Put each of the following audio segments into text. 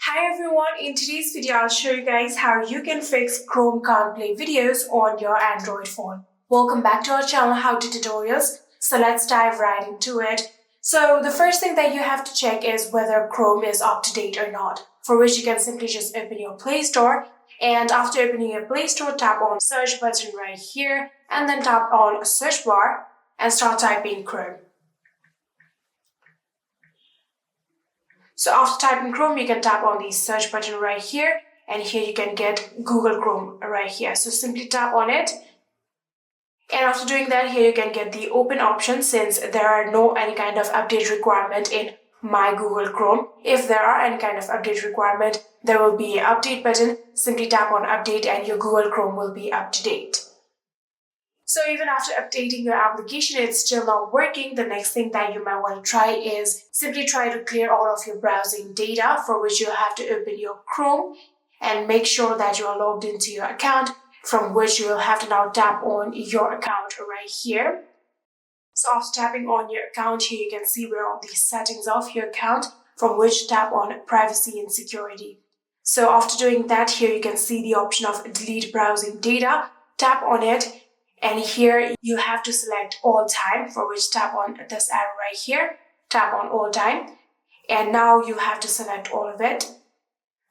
Hi everyone, in today's video I'll show you guys how you can fix Chrome can't play videos on your Android phone. Welcome back to our channel How To Tutorials. So let's dive right into it. So the first thing that you have to check is whether Chrome is up to date or not, for which you can simply just open your Play Store, and after opening your Play Store, tap on search button right here and then tap on search bar and start typing Chrome. So after typing Chrome, you can tap on the search button right here, and here you can get Google Chrome right here. So simply tap on it. And after doing that, here you can get the open option since there are no any kind of update requirement in My Google Chrome. If there are any kind of update requirement, there will be an update button. Simply tap on update and your Google Chrome will be up to date. So even after updating your application, it's still not working. The next thing that you might want to try is simply try to clear all of your browsing data, for which you'll have to open your Chrome and make sure that you are logged into your account, from which you'll have to now tap on your account right here. So after tapping on your account, here you can see we're on the settings of your account, from which tap on privacy and security. So after doing that, here you can see the option of delete browsing data. Tap on it. And here you have to select all time, for which tap on this arrow right here, tap on all time. And now you have to select all of it.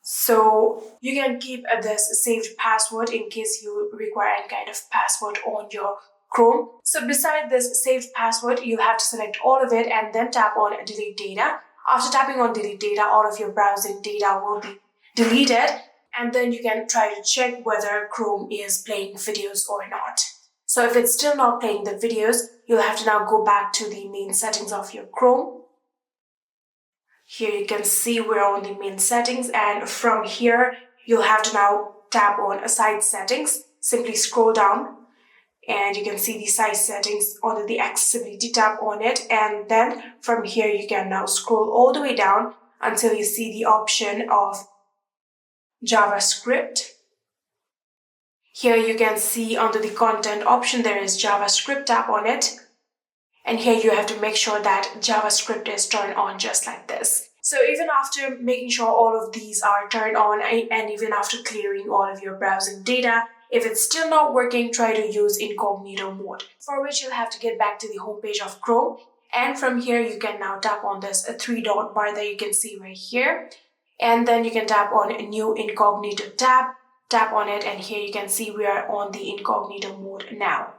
So you can keep this saved password in case you require any kind of password on your Chrome. So beside this saved password, you have to select all of it and then tap on delete data. After tapping on delete data, all of your browsing data will be deleted. And then you can try to check whether Chrome is playing videos or not. So if it's still not playing the videos, you'll have to now go back to the main settings of your Chrome. Here you can see we're on the main settings, and from here, you'll have to now tap on site settings. Simply scroll down and you can see the site settings under the accessibility, tap on it, and then from here you can now scroll all the way down until you see the option of JavaScript. Here you can see under the content option there is JavaScript, tap on it. And here you have to make sure that JavaScript is turned on just like this. So even after making sure all of these are turned on and even after clearing all of your browsing data, if it's still not working, try to use incognito mode, for which you'll have to get back to the homepage of Chrome. And from here you can now tap on this three-dot bar that you can see right here. And then you can tap on a new incognito tab. Tap on it, and here you can see we are on the incognito mode now.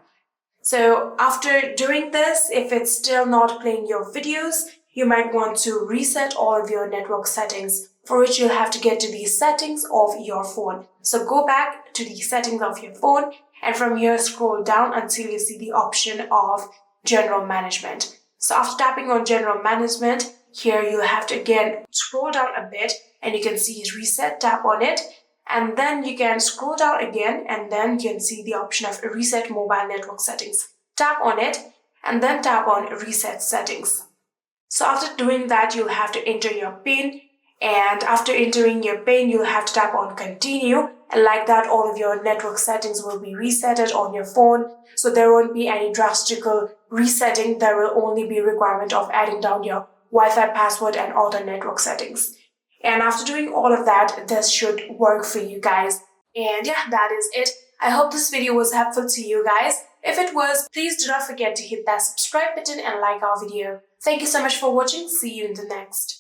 So after doing this, if it's still not playing your videos, you might want to reset all of your network settings, for which you'll have to get to the settings of your phone. So go back to the settings of your phone, and from here scroll down until you see the option of general management. So after tapping on general management, here you'll have to again scroll down a bit, and you can see reset, tap on it. And then you can scroll down again, and then you can see the option of reset mobile network settings. Tap on it and then tap on reset settings. So after doing that, you'll have to enter your PIN, and after entering your PIN, you'll have to tap on continue, and like that all of your network settings will be resetted on your phone. So there won't be any drastical resetting. There will only be requirement of adding down your Wi-Fi password and other network settings. And after doing all of that, this should work for you guys. And yeah, that is it. I hope this video was helpful to you guys. If it was, please do not forget to hit that subscribe button and like our video. Thank you so much for watching. See you in the next.